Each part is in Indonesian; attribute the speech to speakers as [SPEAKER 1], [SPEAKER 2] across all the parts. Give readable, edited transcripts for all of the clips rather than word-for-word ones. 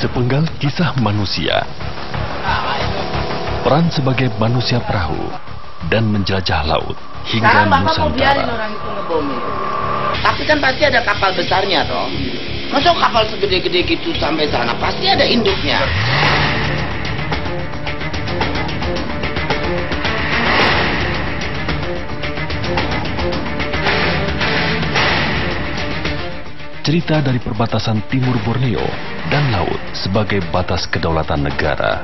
[SPEAKER 1] Sepenggal kisah manusia, peran sebagai manusia perahu, dan menjelajah laut hingga
[SPEAKER 2] Sekarang Bapak mau biarin
[SPEAKER 1] Nusantara.
[SPEAKER 2] orang itu ngebomin. Tapi kan pasti ada kapal besarnya toh. Masa kapal segede-gede gitu sampai sana, pasti ada induknya.
[SPEAKER 1] Cerita dari perbatasan timur Borneo dan laut sebagai batas kedaulatan negara.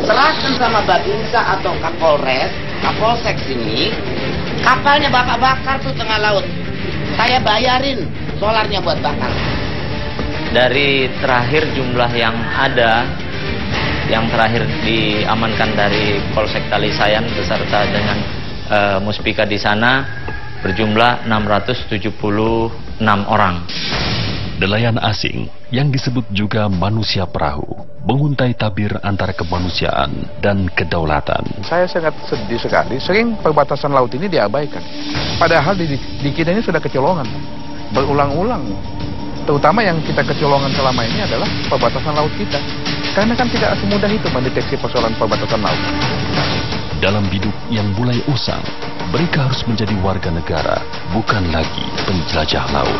[SPEAKER 2] Serahkan sama Babinsa atau Kapolres, Kapolsek sini, kapalnya Bapak bakar tuh tengah laut. Saya bayarin solarnya buat bakar.
[SPEAKER 3] Dari terakhir jumlah yang ada, yang terakhir diamankan dari Polsek Talisayan beserta dengan Muspika di sana berjumlah 676 orang.
[SPEAKER 1] Nelayan asing yang disebut juga manusia perahu menguntai tabir antara kemanusiaan dan kedaulatan.
[SPEAKER 4] Saya sangat sedih sekali, sering perbatasan laut ini diabaikan. Padahal di kita ini sudah kecolongan, berulang-ulang. Terutama yang kita kecolongan selama ini adalah perbatasan laut kita. Karena kan tidak semudah itu mendeteksi persoalan perbatasan laut.
[SPEAKER 1] Dalam hidup yang mulai usang, mereka harus menjadi warga negara, bukan lagi penjelajah laut.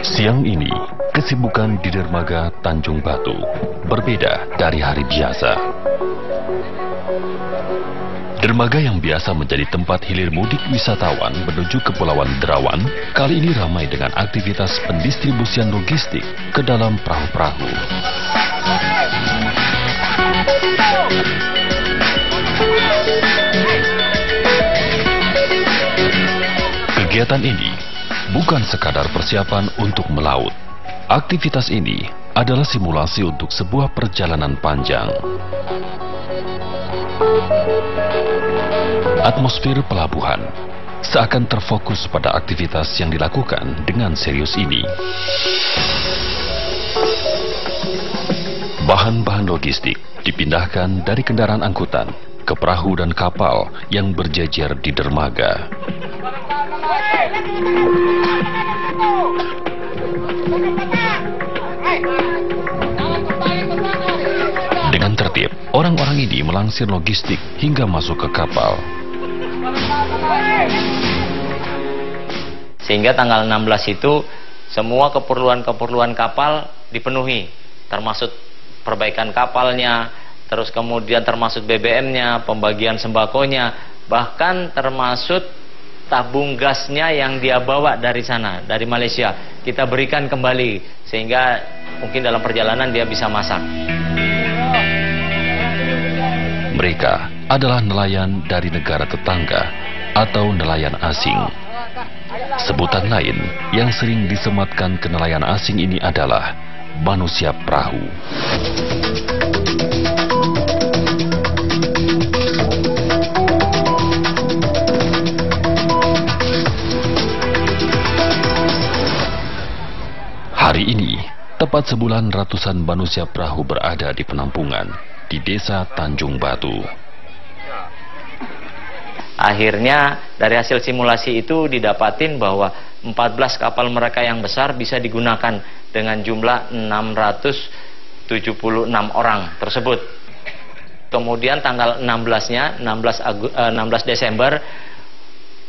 [SPEAKER 1] Siang ini, kesibukan di dermaga Tanjung Batu berbeda dari hari biasa. Dermaga yang biasa menjadi tempat hilir mudik wisatawan menuju Kepulauan Derawan, kali ini ramai dengan aktivitas pendistribusian logistik ke dalam perahu-perahu. Kegiatan ini bukan sekadar persiapan untuk melaut. Aktivitas ini adalah simulasi untuk sebuah perjalanan panjang. Atmosfer pelabuhan seakan terfokus pada aktivitas yang dilakukan dengan serius ini. Bahan-bahan logistik dipindahkan dari kendaraan angkutan ke perahu dan kapal yang berjejer di dermaga. Dengan tertib, orang-orang ini melangsir logistik hingga masuk ke kapal.
[SPEAKER 3] Sehingga tanggal 16 itu semua keperluan-keperluan kapal dipenuhi, termasuk perbaikan kapalnya, terus kemudian termasuk BBM-nya, pembagian sembakonya, bahkan termasuk tabung gasnya yang dia bawa dari sana, dari Malaysia, kita berikan kembali sehingga mungkin dalam perjalanan dia bisa masak.
[SPEAKER 1] Mereka adalah nelayan dari negara tetangga atau nelayan asing. Sebutan lain yang sering disematkan ke nelayan asing ini adalah manusia perahu. Hari ini, tepat sebulan ratusan manusia perahu berada di penampungan di desa Tanjung Batu.
[SPEAKER 3] Akhirnya dari hasil simulasi itu didapatin bahwa 14 kapal mereka yang besar bisa digunakan dengan jumlah 676 orang tersebut. Kemudian tanggal 16-nya, 16 Desember,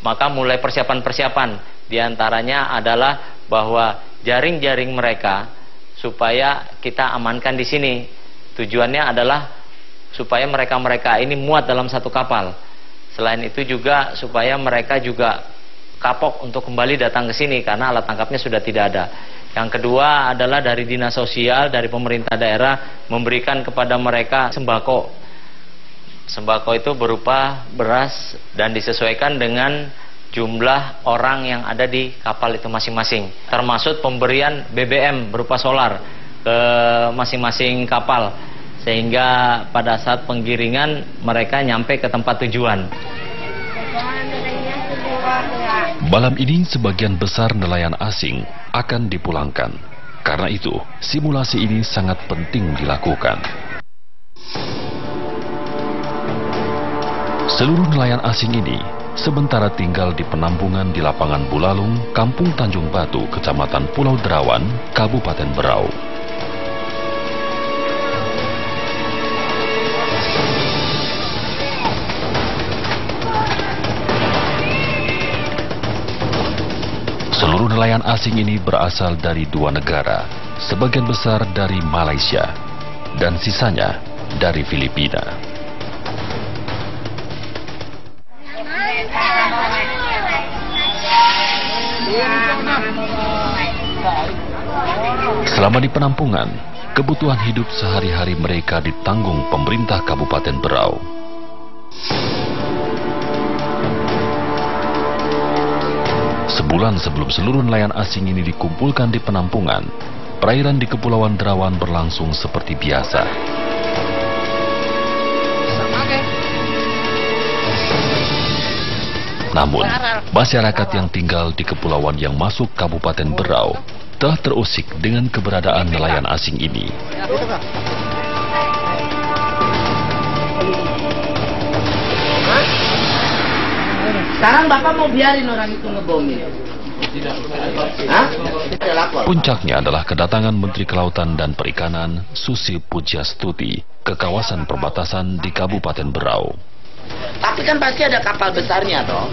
[SPEAKER 3] maka mulai persiapan-persiapan. Di antaranya adalah bahwa jaring-jaring mereka supaya kita amankan di sini. Tujuannya adalah supaya mereka-mereka ini muat dalam satu kapal. Selain itu juga supaya mereka juga kapok untuk kembali datang ke sini karena alat tangkapnya sudah tidak ada. Yang kedua adalah dari dinas sosial, dari pemerintah daerah memberikan kepada mereka sembako. Sembako itu berupa beras dan disesuaikan dengan jumlah orang yang ada di kapal itu masing-masing. Termasuk pemberian BBM berupa solar ke masing-masing kapal, sehingga pada saat penggiringan mereka nyampe ke tempat tujuan.
[SPEAKER 1] Malam ini sebagian besar nelayan asing akan dipulangkan. Karena itu, simulasi ini sangat penting dilakukan. Seluruh nelayan asing ini sementara tinggal di penampungan di lapangan Bulalung, Kampung Tanjung Batu, Kecamatan Pulau Derawan, Kabupaten Berau. Seluruh nelayan asing ini berasal dari dua negara, sebagian besar dari Malaysia, dan sisanya dari Filipina. Selama di penampungan, kebutuhan hidup sehari-hari mereka ditanggung pemerintah Kabupaten Berau. Sebulan sebelum seluruh nelayan asing ini dikumpulkan di penampungan, perairan di Kepulauan Derawan berlangsung seperti biasa. Namun, masyarakat yang tinggal di kepulauan yang masuk Kabupaten Berau telah terusik dengan keberadaan nelayan asing ini.
[SPEAKER 2] Sekarang Bapak mau biarin orang itu ngebom ini? Hah?
[SPEAKER 1] Puncaknya adalah kedatangan Menteri Kelautan dan Perikanan Susi Pujiastuti ke kawasan perbatasan di Kabupaten Berau.
[SPEAKER 2] Tapi kan pasti ada kapal besarnya toh.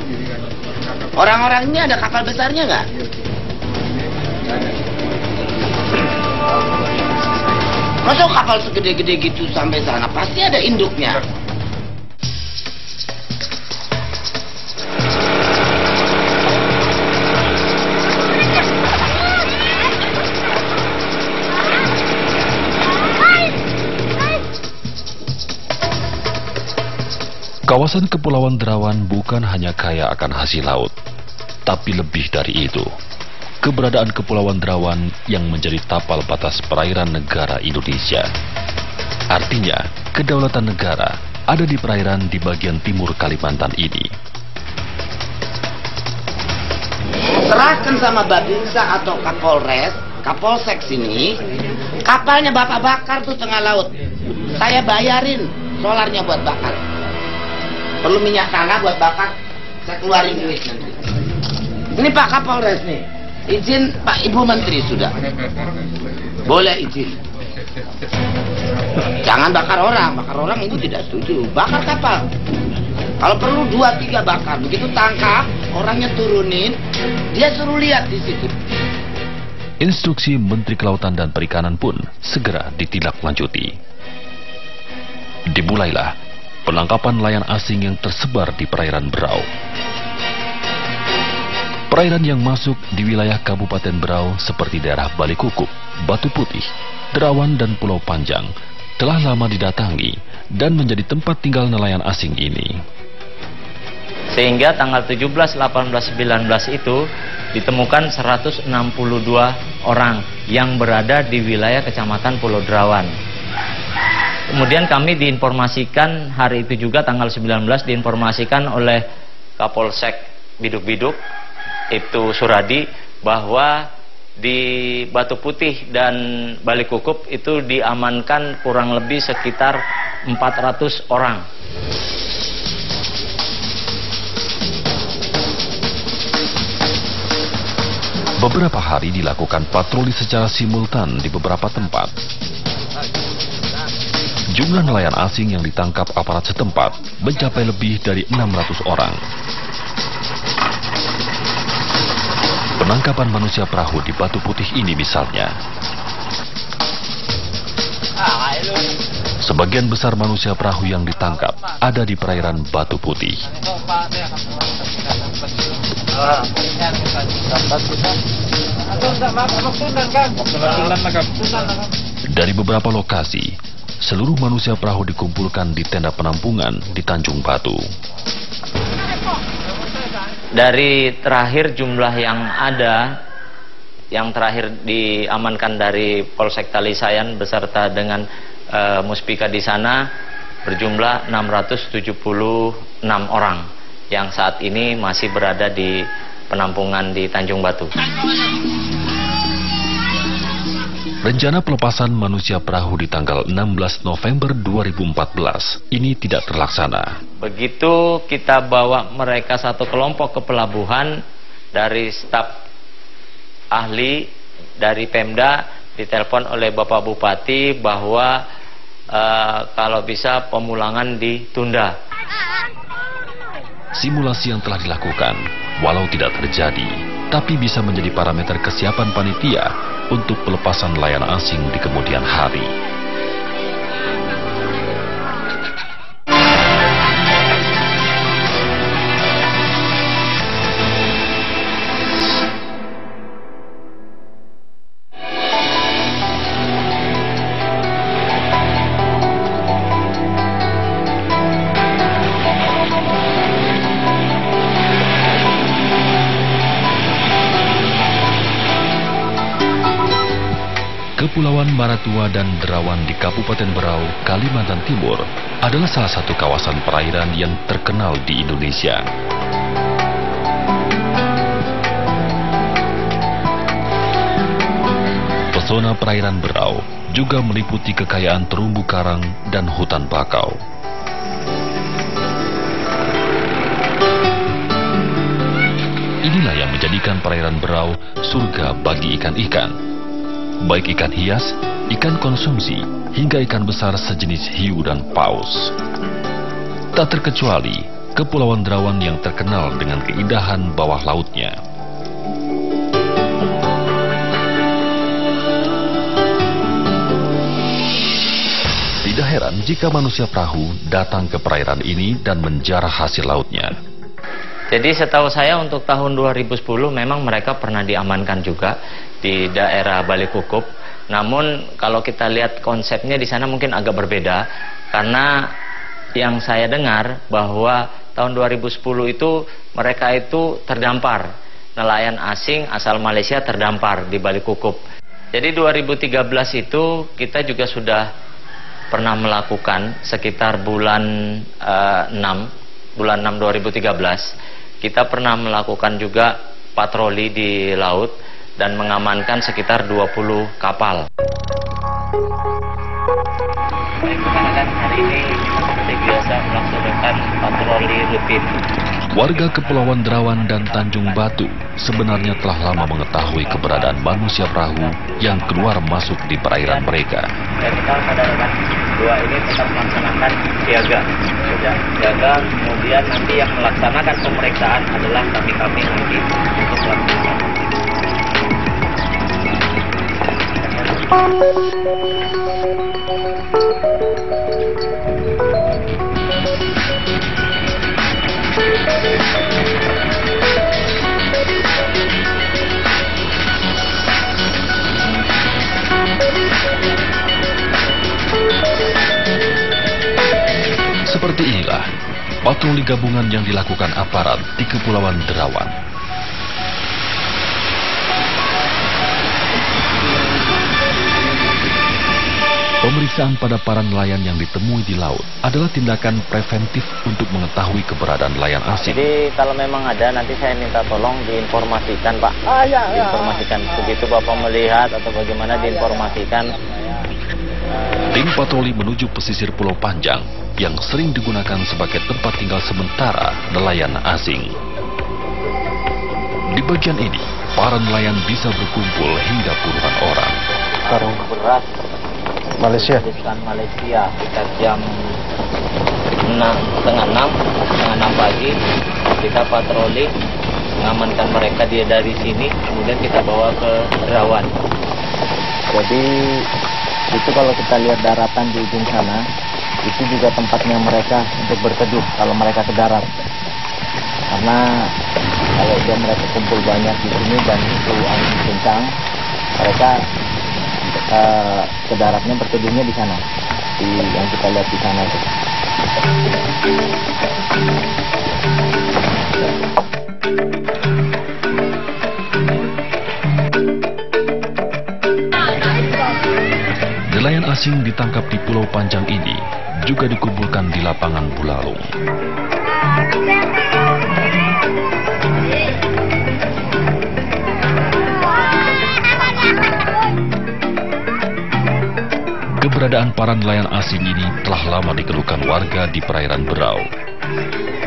[SPEAKER 2] Orang-orang ini ada kapal besarnya nggak? Masa kapal segede-gede gitu sampai sana? Pasti ada induknya.
[SPEAKER 1] Kawasan Kepulauan Derawan bukan hanya kaya akan hasil laut, tapi lebih dari itu. Keberadaan Kepulauan Derawan yang menjadi tapal batas perairan negara Indonesia. Artinya, kedaulatan negara ada di perairan di bagian timur Kalimantan ini.
[SPEAKER 2] Serahkan sama Babinsa atau Kapolres, Kapolsek sini, kapalnya Bapak bakar tuh tengah laut. Saya bayarin solarnya buat bakar. Perlu minyak tanah buat bakar, saya keluarin duit nanti. Ini Pak Kapolres nih, izin Pak Ibu Menteri sudah. Boleh izin. Jangan bakar orang itu tidak setuju. Bakar kapal. Kalau perlu 2-3 bakar, begitu tangkap, orangnya turunin, dia suruh lihat di situ.
[SPEAKER 1] Instruksi Menteri Kelautan dan Perikanan pun segera ditindaklanjuti. Dimulailah penangkapan nelayan asing yang tersebar di perairan Berau. Perairan yang masuk di wilayah Kabupaten Berau seperti daerah Balikukup, Batu Putih, Derawan dan Pulau Panjang telah lama didatangi dan menjadi tempat tinggal nelayan asing ini.
[SPEAKER 3] Sehingga tanggal 17, 18, 19 itu ditemukan 162 orang yang berada di wilayah Kecamatan Pulau Derawan. Kemudian kami diinformasikan hari itu juga tanggal 19 diinformasikan oleh Kapolsek Biduk-Biduk itu Suradi bahwa di Batu Putih dan Balikukup itu diamankan kurang lebih sekitar 400 orang.
[SPEAKER 1] Beberapa hari dilakukan patroli secara simultan di beberapa tempat. Jumlah nelayan asing yang ditangkap aparat setempat mencapai lebih dari 600 orang. Penangkapan manusia perahu di Batu Putih ini misalnya, Sebagian besar manusia perahu yang ditangkap ada di perairan Batu Putih. Dari beberapa lokasi, seluruh manusia perahu dikumpulkan di tenda penampungan di Tanjung Batu.
[SPEAKER 3] Dari terakhir jumlah yang ada, yang terakhir diamankan dari Polsek Talisayan beserta dengan Muspika di sana berjumlah 676 orang yang saat ini masih berada di penampungan di Tanjung Batu.
[SPEAKER 1] Rencana pelepasan manusia perahu di tanggal 16 November 2014 ini tidak terlaksana.
[SPEAKER 3] Begitu kita bawa mereka satu kelompok ke pelabuhan, dari staf ahli dari Pemda ditelepon oleh Bapak Bupati bahwa kalau bisa pemulangan ditunda.
[SPEAKER 1] Simulasi yang telah dilakukan, walau tidak terjadi, tapi bisa menjadi parameter kesiapan panitia untuk pelepasan nelayan asing di kemudian hari. Kepulauan Maratua dan Derawan di Kabupaten Berau, Kalimantan Timur adalah salah satu kawasan perairan yang terkenal di Indonesia. Pesona perairan Berau juga meliputi kekayaan terumbu karang dan hutan bakau. Inilah yang menjadikan perairan Berau surga bagi ikan-ikan. Baik ikan hias, ikan konsumsi, hingga ikan besar sejenis hiu dan paus. Tak terkecuali Kepulauan Derawan yang terkenal dengan keindahan bawah lautnya. Tidak heran jika manusia perahu datang ke perairan ini dan menjarah hasil lautnya.
[SPEAKER 3] Jadi setahu saya untuk tahun 2010 memang mereka pernah diamankan juga di daerah Balikukup. Namun kalau kita lihat konsepnya di sana mungkin agak berbeda, karena yang saya dengar bahwa tahun 2010 itu mereka itu terdampar, nelayan asing asal Malaysia terdampar di Balikukup. Jadi 2013 itu kita juga sudah pernah melakukan sekitar bulan 6 2013. Kita pernah melakukan juga patroli di laut dan mengamankan sekitar 20 kapal. Hari ini seperti biasa melaksanakan patroli rutin.
[SPEAKER 1] Warga Kepulauan Derawan dan Tanjung Batu sebenarnya telah lama mengetahui keberadaan manusia perahu yang keluar masuk di perairan mereka.
[SPEAKER 3] Dan kita pada rekan dua ini tetap melaksanakan siaga. Sudah siaga, kemudian nanti yang melaksanakan pemeriksaan adalah kami nanti untuk melakukan.
[SPEAKER 1] Seperti inilah patroli gabungan yang dilakukan aparat di Kepulauan Derawan. Pemeriksaan pada para nelayan yang ditemui di laut adalah tindakan preventif untuk mengetahui keberadaan nelayan asing.
[SPEAKER 3] Jadi kalau memang ada, nanti saya minta tolong diinformasikan, Pak. Diinformasikan. Begitu Bapak melihat atau bagaimana, diinformasikan.
[SPEAKER 1] Tim patroli menuju pesisir Pulau Panjang yang sering digunakan sebagai tempat tinggal sementara nelayan asing. Di bagian ini, para nelayan bisa berkumpul hingga puluhan orang.
[SPEAKER 3] Karung beras
[SPEAKER 4] Malaysia.
[SPEAKER 3] Malaysia sekitar jam 5:30 pagi kita patroli mengamankan mereka dia dari sini, kemudian kita bawa ke Derawan.
[SPEAKER 5] Jadi itu kalau kita lihat daratan di ujung sana, itu juga tempatnya mereka untuk berteduh kalau mereka ke darat. Karena kalau mereka kumpul banyak di sini dan itu angin kencang, mereka ke daratnya berteduhnya di sana, yang kita lihat di sana itu.
[SPEAKER 1] Nelayan asing ditangkap di Pulau Panjang ini juga dikumpulkan di lapangan Bulalung. Keberadaan para nelayan asing ini telah lama dikeluhkan warga di perairan Berau.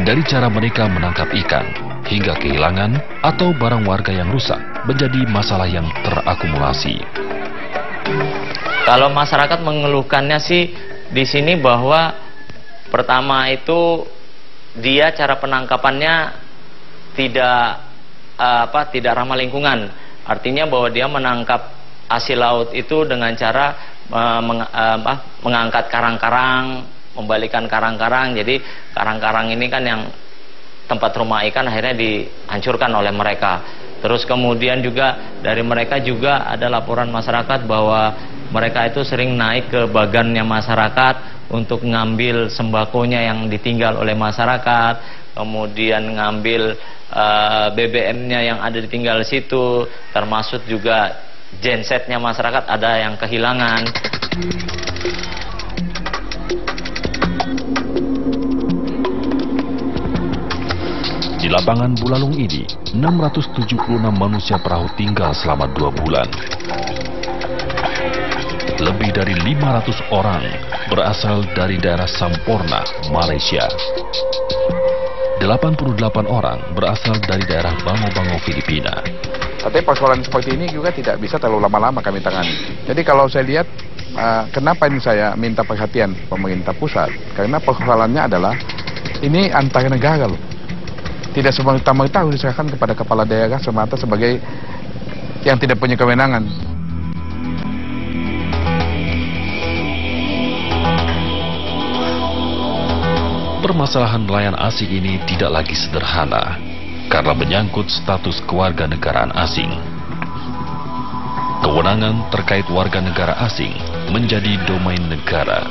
[SPEAKER 1] Dari cara mereka menangkap ikan, hingga kehilangan atau barang warga yang rusak menjadi masalah yang terakumulasi.
[SPEAKER 3] Kalau masyarakat mengeluhkannya sih di sini bahwa pertama itu dia cara penangkapannya tidak ramah lingkungan. Artinya bahwa dia menangkap hasil laut itu dengan cara mengangkat karang-karang, membalikan karang-karang. Jadi karang-karang ini kan yang tempat rumah ikan akhirnya dihancurkan oleh mereka. Terus kemudian juga dari mereka juga ada laporan masyarakat bahwa mereka itu sering naik ke bagannya masyarakat untuk ngambil sembakonya yang ditinggal oleh masyarakat, kemudian ngambil BBM-nya yang ada ditinggal situ, termasuk juga gensetnya masyarakat ada yang kehilangan.
[SPEAKER 1] Di lapangan Bulalung ini, 676 manusia perahu tinggal selama 2 bulan. Lebih dari 500 orang berasal dari daerah Samporna, Malaysia. 88 orang berasal dari daerah Bango-Bango, Filipina.
[SPEAKER 4] Tapi persoalan seperti ini juga tidak bisa terlalu lama-lama kami tangani. Jadi kalau saya lihat, kenapa ini saya minta perhatian pemerintah pusat? Karena persoalannya adalah ini antar negara loh. Tidak semata-mata harus diserahkan kepada kepala daerah semata sebagai yang tidak punya kewenangan.
[SPEAKER 1] Permasalahan nelayan asing ini tidak lagi sederhana karena menyangkut status kewarganegaraan asing. Kewenangan terkait warga negara asing menjadi domain negara.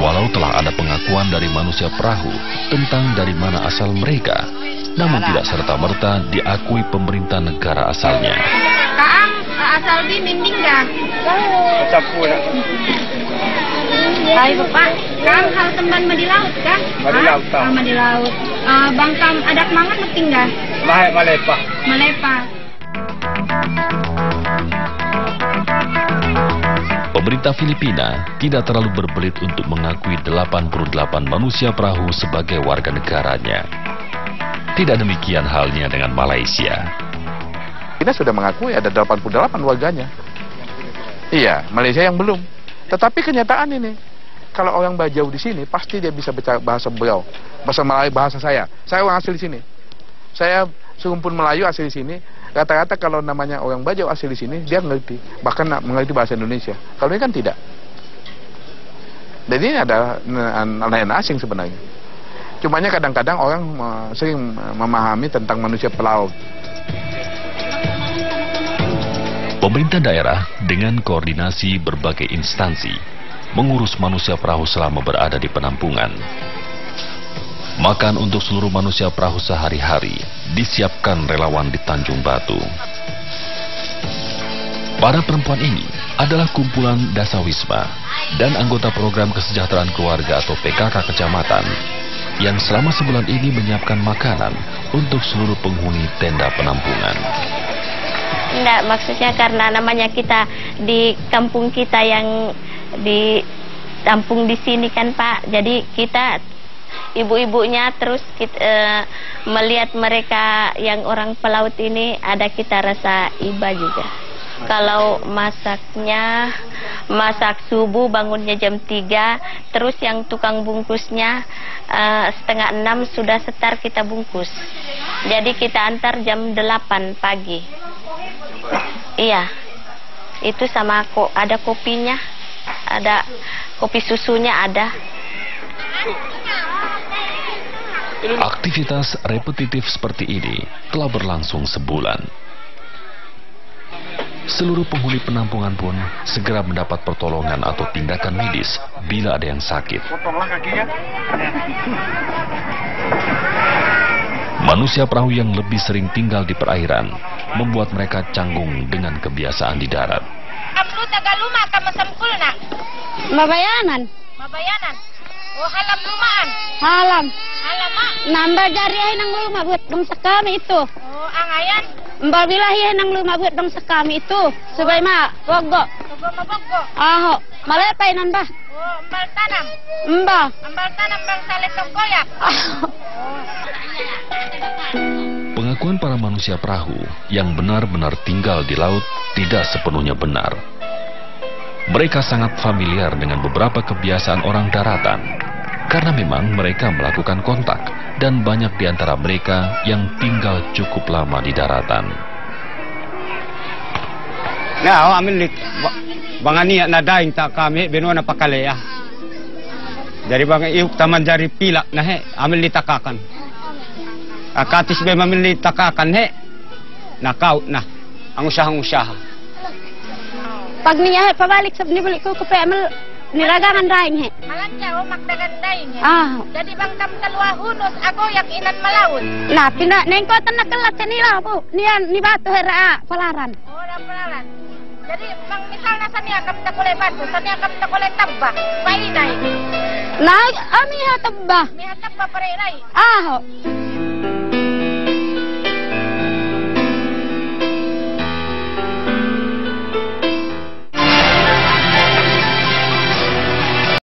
[SPEAKER 1] Walau telah ada pengakuan dari manusia perahu tentang dari mana asal mereka, namun tidak serta-merta diakui pemerintah negara asalnya.
[SPEAKER 6] Kaang asal di Minding dah. Hai Bapak, Kaang hal teman di laut kah? Di laut. Sama di laut. Bangkam adat mangan meting dah. Malepa. Malepa.
[SPEAKER 1] Pemerintah Filipina tidak terlalu berbelit untuk mengakui 88 manusia perahu sebagai warga negaranya. Tidak demikian halnya dengan Malaysia.
[SPEAKER 4] Kita sudah mengakui ada 88 warganya. Iya, Malaysia yang belum. Tetapi kenyataan ini, kalau orang Bajau di sini pasti dia bisa bicara bahasa Berau, bahasa Melayu, bahasa saya. Saya orang asli sini. Saya serumpun Melayu asli sini. Rata-rata kalau namanya orang Bajau asli sini, dia ngerti, bahkan mengerti bahasa Indonesia. Kalau ini kan tidak. Jadi ini ada nelayan asing sebenarnya. Cumanya kadang-kadang orang sering memahami tentang manusia pelaut.
[SPEAKER 1] Pemerintah daerah dengan koordinasi berbagai instansi mengurus manusia perahu selama berada di penampungan. Makan untuk seluruh manusia perahu sehari-hari disiapkan relawan di Tanjung Batu. Para perempuan ini adalah kumpulan Dasawisma dan anggota program kesejahteraan keluarga atau PKK kecamatan yang selama sebulan ini menyiapkan makanan untuk seluruh penghuni tenda penampungan.
[SPEAKER 7] Enggak, maksudnya karena namanya kita di kampung kita yang di kampung di sini kan Pak, jadi kita ibu-ibunya terus kita, melihat mereka yang orang pelaut ini ada kita rasa iba juga. Kalau masaknya, masak subuh bangunnya jam 3, terus yang tukang bungkusnya 5:30 sudah setar kita bungkus. Jadi kita antar jam 8 pagi. Iya, itu sama ada kopinya, ada kopi susunya ada.
[SPEAKER 1] Aktivitas repetitif seperti ini telah berlangsung sebulan. Seluruh penghuni penampungan pun segera mendapat pertolongan atau tindakan medis bila ada yang sakit. Manusia perahu yang lebih sering tinggal di perairan membuat mereka canggung dengan kebiasaan di darat.
[SPEAKER 6] Amlu tagaluma ka masampulna.
[SPEAKER 8] Mabayanan.
[SPEAKER 6] Mabayanan. Oh, halam lumaan.
[SPEAKER 8] Halam.
[SPEAKER 6] Halama.
[SPEAKER 8] Nambah jari ay nang luma buat dong sekami itu.
[SPEAKER 6] Oh, angayan.
[SPEAKER 8] Mbak bilahi ay nang luma buat dong sekami itu. Subay ma, bogo.
[SPEAKER 6] Bogo mabogo.
[SPEAKER 8] Aho, malepay nambah.
[SPEAKER 6] Oh, embal tanam.
[SPEAKER 8] Mbah.
[SPEAKER 6] Embal tanam bang salet tongkoyak.
[SPEAKER 1] Pengakuan para manusia perahu yang benar-benar tinggal di laut tidak sepenuhnya benar. Mereka sangat familiar dengan beberapa kebiasaan orang daratan, karena memang mereka melakukan kontak dan banyak di antara mereka yang tinggal cukup lama di daratan.
[SPEAKER 9] Nah, amin lik bangani na daing tak kami beno na pakaleya. Dari bang iuk taman jari pilak na he amin litakakan. Akatis be mamin litakakan he. Nakaw na ang usaha.
[SPEAKER 8] Pag niya he pabalik sa nibalik ko kapemel niragangan daing he.
[SPEAKER 6] Malanca o magdagan daing he.
[SPEAKER 8] Ah.
[SPEAKER 6] Jadi bang kam talwa hunos ako yak inan malaut.
[SPEAKER 8] Nah, pindah nengko tan nakelat kanila po. Niyan ni batu hera palaran.
[SPEAKER 6] Oh, palaran. Jadi bang misalnya sania kam takole batu, sania kam takole tabba. Pai dai.
[SPEAKER 8] Nah, ami ha tabba.
[SPEAKER 6] Mi tabba pare dai.
[SPEAKER 8] Aho.